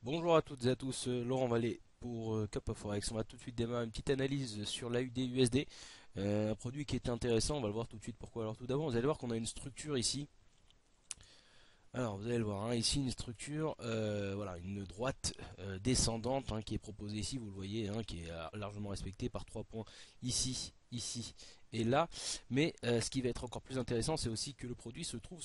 Bonjour à toutes et à tous, Laurent Vallée pour Cup of Forex. On va tout de suite démarrer une petite analyse sur l'AUD USD, un produit qui est intéressant, on va le voir tout de suite pourquoi. Alors tout d'abord, vous allez voir qu'on a une structure ici. Alors vous allez le voir, hein, ici une structure, voilà, une droite descendante qui est proposée ici, vous le voyez, qui est largement respectée par 3 points ici, ici et là. Mais ce qui va être encore plus intéressant, c'est aussi que le produit se trouve,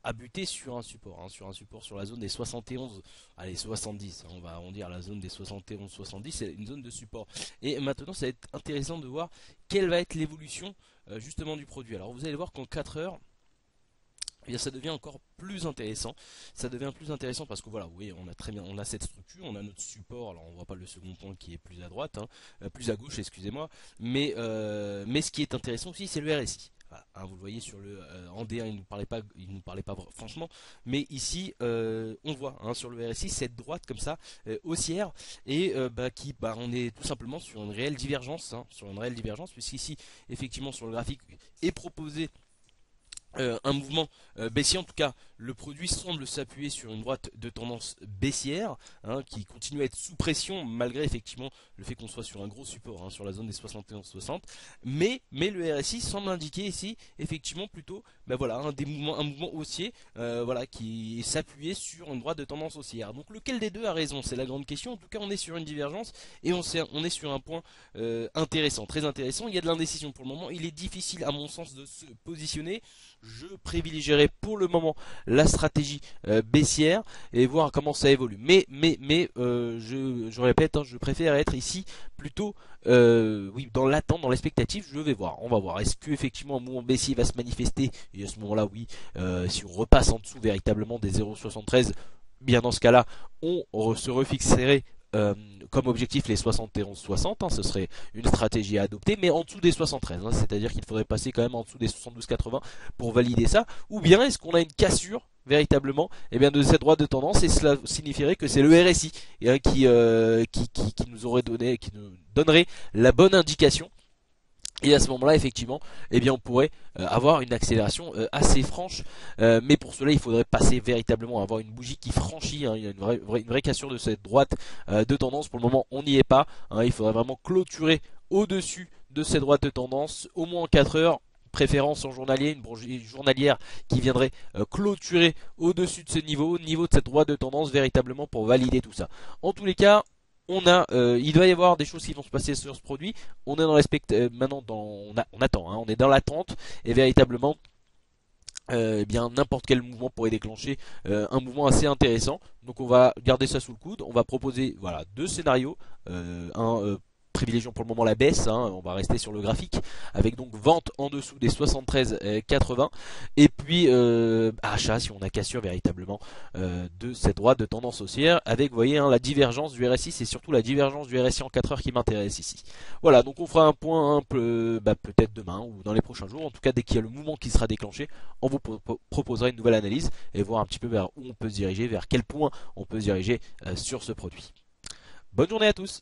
a buté sur un support sur la zone des 71, allez 70, on va arrondir la zone des 71-70, c'est une zone de support. Et maintenant, ça va être intéressant de voir quelle va être l'évolution justement du produit. Alors vous allez voir qu'en 4 heures, eh bien, ça devient encore plus intéressant. Ça devient plus intéressant parce que voilà, vous voyez, on a très bien, on a cette structure, on a notre support. Alors on voit pas le second point qui est plus à droite, plus à gauche, excusez-moi. Mais ce qui est intéressant aussi, c'est le RSI. Voilà, vous le voyez sur le en D1, il nous parlait pas franchement, mais ici on voit sur le RSI cette droite comme ça haussière et on est tout simplement sur une réelle divergence, sur une réelle divergence, puisqu'ici effectivement sur le graphique est proposé un mouvement baissier. En tout cas, le produit semble s'appuyer sur une droite de tendance baissière qui continue à être sous pression malgré effectivement le fait qu'on soit sur un gros support sur la zone des 71-60. Mais le RSI semble indiquer ici effectivement plutôt voilà, un mouvement haussier qui s'appuyait sur une droite de tendance haussière. Donc lequel des deux a raison? C'est la grande question. En tout cas, on est sur une divergence et on est sur un point intéressant, très intéressant. Il y a de l'indécision pour le moment. Il est difficile à mon sens de se positionner. Je privilégierai pour le moment la stratégie baissière et voir comment ça évolue. Je répète, je préfère être ici plutôt oui, dans l'attente, dans l'expectative. Je vais voir, on va voir. Est-ce que effectivement un mouvement baissier va se manifester? Et à ce moment-là, oui, si on repasse en dessous véritablement des 0,73, bien dans ce cas-là, on se refixerait comme objectif les 71-60, ce serait une stratégie à adopter, mais en dessous des 73, c'est-à-dire qu'il faudrait passer quand même en dessous des 72-80 pour valider ça. Ou bien est-ce qu'on a une cassure véritablement de cette droite de tendance, et cela signifierait que c'est le RSI qui nous aurait donné, qui nous donnerait la bonne indication. Et à ce moment-là, effectivement, on pourrait avoir une accélération assez franche. Mais pour cela, il faudrait passer véritablement à avoir une bougie qui franchit. Il y a une vraie cassure de cette droite de tendance. Pour le moment, on n'y est pas. Il faudrait vraiment clôturer au-dessus de cette droite de tendance, au moins en 4 heures. Préférence en journalier, une bougie journalière qui viendrait clôturer au-dessus de ce niveau de cette droite de tendance véritablement pour valider tout ça. En tous les cas, il doit y avoir des choses qui vont se passer sur ce produit. On est dans maintenant on attend, on est dans l'attente et véritablement, n'importe quel mouvement pourrait déclencher un mouvement assez intéressant. Donc on va garder ça sous le coude. On va proposer voilà deux scénarios, privilégions pour le moment la baisse, on va rester sur le graphique, avec donc vente en dessous des 73,80 et puis achat si on a cassure véritablement de cette droite de tendance haussière, avec vous voyez la divergence du RSI, c'est surtout la divergence du RSI en 4 heures qui m'intéresse ici. Voilà, donc on fera un point peut-être demain ou dans les prochains jours, en tout cas dès qu'il y a le mouvement qui sera déclenché, on vous proposera une nouvelle analyse et voir un petit peu vers où on peut se diriger, vers quel point on peut se diriger sur ce produit. Bonne journée à tous.